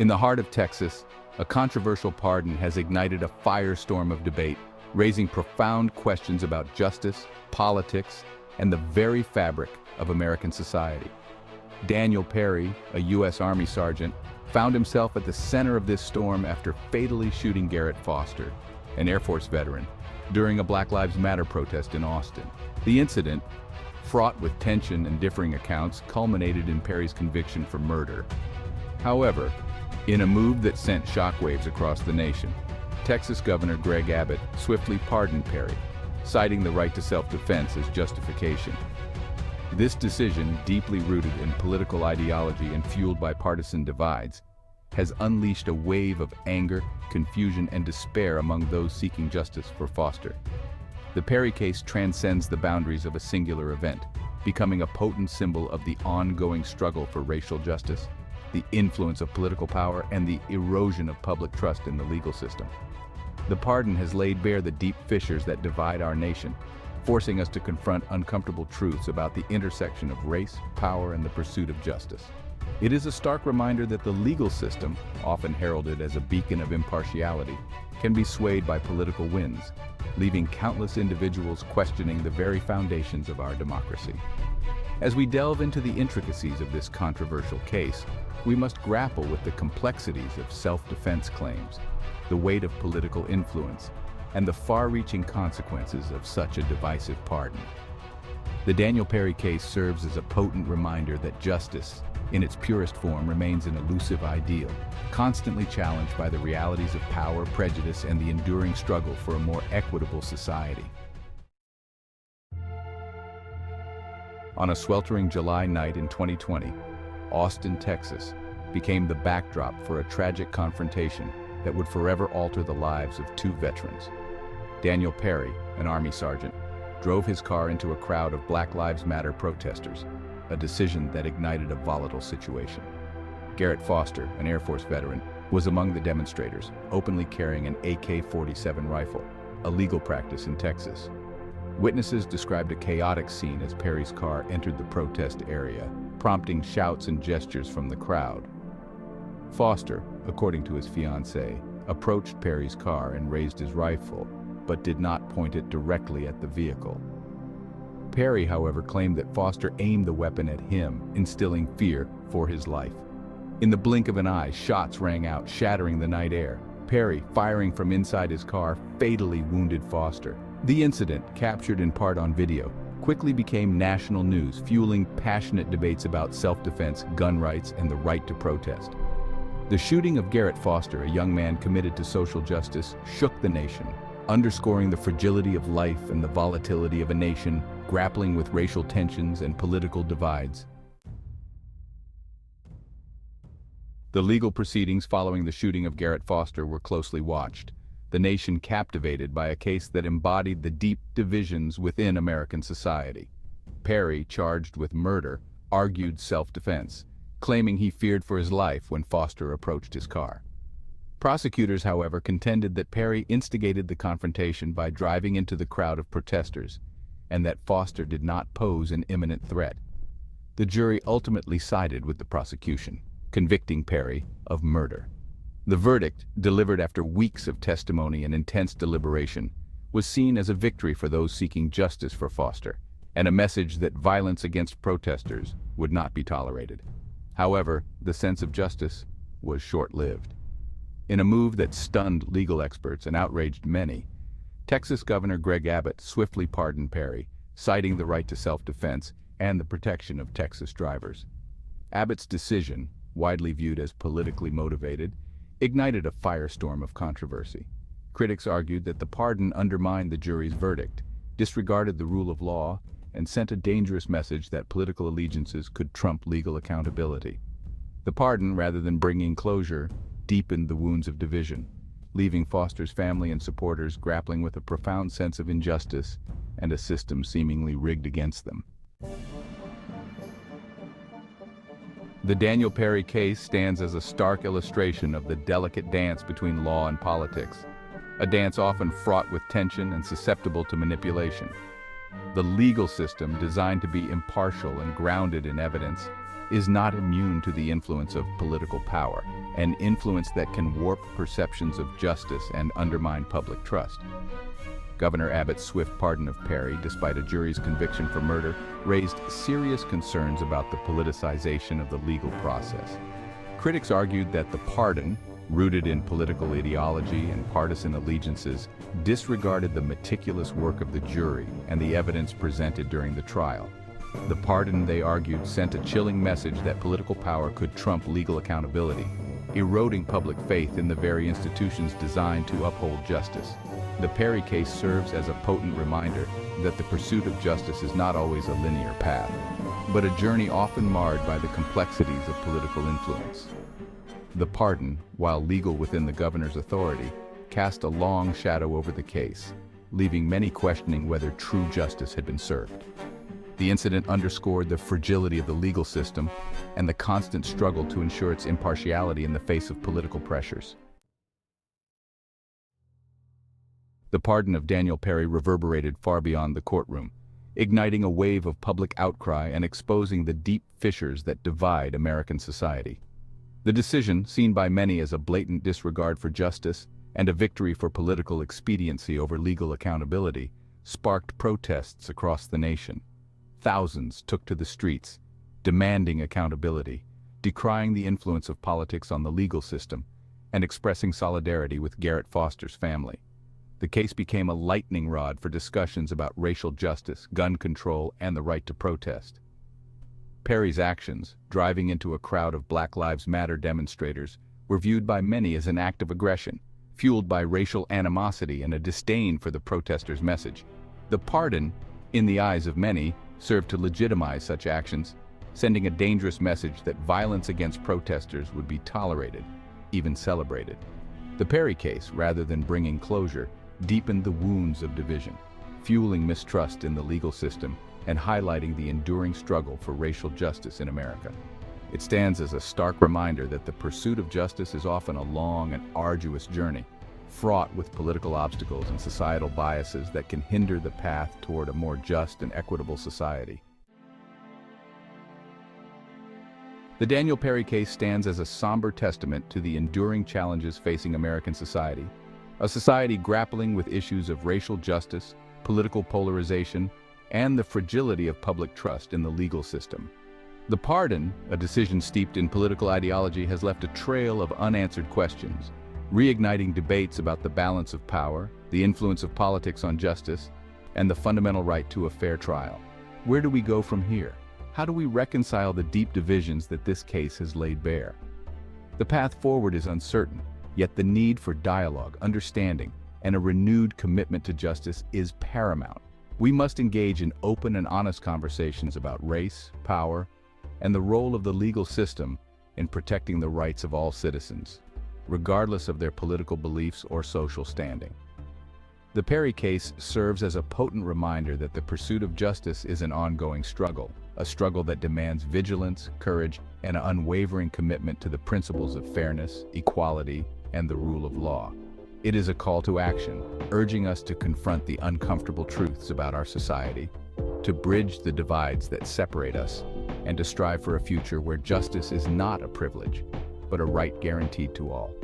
In the heart of Texas, a controversial pardon has ignited a firestorm of debate, raising profound questions about justice, politics, and the very fabric of American society. Daniel Perry, a U.S. Army sergeant, found himself at the center of this storm after fatally shooting Garrett Foster, an Air Force veteran, during a Black Lives Matter protest in Austin. The incident, fraught with tension and differing accounts, culminated in Perry's conviction for murder. However, in a move that sent shockwaves across the nation, Texas Governor Greg Abbott swiftly pardoned Perry, citing the right to self-defense as justification. This decision, deeply rooted in political ideology and fueled by partisan divides, has unleashed a wave of anger, confusion, and despair among those seeking justice for Foster. The Perry case transcends the boundaries of a singular event, becoming a potent symbol of the ongoing struggle for racial justice, the influence of political power, and the erosion of public trust in the legal system. The pardon has laid bare the deep fissures that divide our nation, forcing us to confront uncomfortable truths about the intersection of race, power, and the pursuit of justice. It is a stark reminder that the legal system, often heralded as a beacon of impartiality, can be swayed by political winds, leaving countless individuals questioning the very foundations of our democracy. As we delve into the intricacies of this controversial case, we must grapple with the complexities of self-defense claims, the weight of political influence, and the far-reaching consequences of such a divisive pardon. The Daniel Perry case serves as a potent reminder that justice, in its purest form, remains an elusive ideal, constantly challenged by the realities of power, prejudice, and the enduring struggle for a more equitable society. On a sweltering July night in 2020, Austin, Texas, became the backdrop for a tragic confrontation that would forever alter the lives of two veterans. Daniel Perry, an Army sergeant, drove his car into a crowd of Black Lives Matter protesters, a decision that ignited a volatile situation. Garrett Foster, an Air Force veteran, was among the demonstrators, openly carrying an AK-47 rifle, a legal practice in Texas. Witnesses described a chaotic scene as Perry's car entered the protest area, prompting shouts and gestures from the crowd. Foster, according to his fiancée, approached Perry's car and raised his rifle, but did not point it directly at the vehicle. Perry, however, claimed that Foster aimed the weapon at him, instilling fear for his life. In the blink of an eye, shots rang out, shattering the night air. Perry, firing from inside his car, fatally wounded Foster. The incident, captured in part on video, quickly became national news, fueling passionate debates about self-defense, gun rights, and the right to protest. The shooting of Garrett Foster, a young man committed to social justice, shook the nation, underscoring the fragility of life and the volatility of a nation grappling with racial tensions and political divides. The legal proceedings following the shooting of Garrett Foster were closely watched, the nation captivated by a case that embodied the deep divisions within American society. Perry, charged with murder, argued self-defense, claiming he feared for his life when Foster approached his car. Prosecutors, however, contended that Perry instigated the confrontation by driving into the crowd of protesters, and that Foster did not pose an imminent threat. The jury ultimately sided with the prosecution, convicting Perry of murder. The verdict, delivered after weeks of testimony and intense deliberation, was seen as a victory for those seeking justice for Foster, and a message that violence against protesters would not be tolerated. However, the sense of justice was short-lived. In a move that stunned legal experts and outraged many, Texas Governor Greg Abbott swiftly pardoned Perry, citing the right to self-defense and the protection of Texas drivers. Abbott's decision, widely viewed as politically motivated, ignited a firestorm of controversy. Critics argued that the pardon undermined the jury's verdict, disregarded the rule of law, and sent a dangerous message that political allegiances could trump legal accountability. The pardon, rather than bringing closure, deepened the wounds of division, leaving Foster's family and supporters grappling with a profound sense of injustice and a system seemingly rigged against them. The Daniel Perry case stands as a stark illustration of the delicate dance between law and politics, a dance often fraught with tension and susceptible to manipulation. The legal system, designed to be impartial and grounded in evidence, is not immune to the influence of political power, an influence that can warp perceptions of justice and undermine public trust. Governor Abbott's swift pardon of Perry, despite a jury's conviction for murder, raised serious concerns about the politicization of the legal process. Critics argued that the pardon, rooted in political ideology and partisan allegiances, disregarded the meticulous work of the jury and the evidence presented during the trial. The pardon, they argued, sent a chilling message that political power could trump legal accountability, eroding public faith in the very institutions designed to uphold justice. The Perry case serves as a potent reminder that the pursuit of justice is not always a linear path, but a journey often marred by the complexities of political influence. The pardon, while legal within the governor's authority, cast a long shadow over the case, leaving many questioning whether true justice had been served. The incident underscored the fragility of the legal system and the constant struggle to ensure its impartiality in the face of political pressures. The pardon of Daniel Perry reverberated far beyond the courtroom, igniting a wave of public outcry and exposing the deep fissures that divide American society. The decision, seen by many as a blatant disregard for justice and a victory for political expediency over legal accountability, sparked protests across the nation. Thousands took to the streets, demanding accountability, decrying the influence of politics on the legal system, and expressing solidarity with Garrett Foster's family. The case became a lightning rod for discussions about racial justice, gun control, and the right to protest. Perry's actions, driving into a crowd of Black Lives Matter demonstrators, were viewed by many as an act of aggression, fueled by racial animosity and a disdain for the protesters' message. The pardon, in the eyes of many, served to legitimize such actions, sending a dangerous message that violence against protesters would be tolerated, even celebrated. The Perry case, rather than bringing closure, deepened the wounds of division, fueling mistrust in the legal system and highlighting the enduring struggle for racial justice in America. It stands as a stark reminder that the pursuit of justice is often a long and arduous journey, fraught with political obstacles and societal biases that can hinder the path toward a more just and equitable society. The Daniel Perry case stands as a somber testament to the enduring challenges facing American society, a society grappling with issues of racial justice, political polarization, and the fragility of public trust in the legal system. The pardon, a decision steeped in political ideology, has left a trail of unanswered questions, reigniting debates about the balance of power, the influence of politics on justice, and the fundamental right to a fair trial. Where do we go from here? How do we reconcile the deep divisions that this case has laid bare? The path forward is uncertain, yet the need for dialogue, understanding, and a renewed commitment to justice is paramount. We must engage in open and honest conversations about race, power, and the role of the legal system in protecting the rights of all citizens, regardless of their political beliefs or social standing. The Perry case serves as a potent reminder that the pursuit of justice is an ongoing struggle, a struggle that demands vigilance, courage, and an unwavering commitment to the principles of fairness, equality, and the rule of law. It is a call to action, urging us to confront the uncomfortable truths about our society, to bridge the divides that separate us, and to strive for a future where justice is not a privilege, but a right guaranteed to all.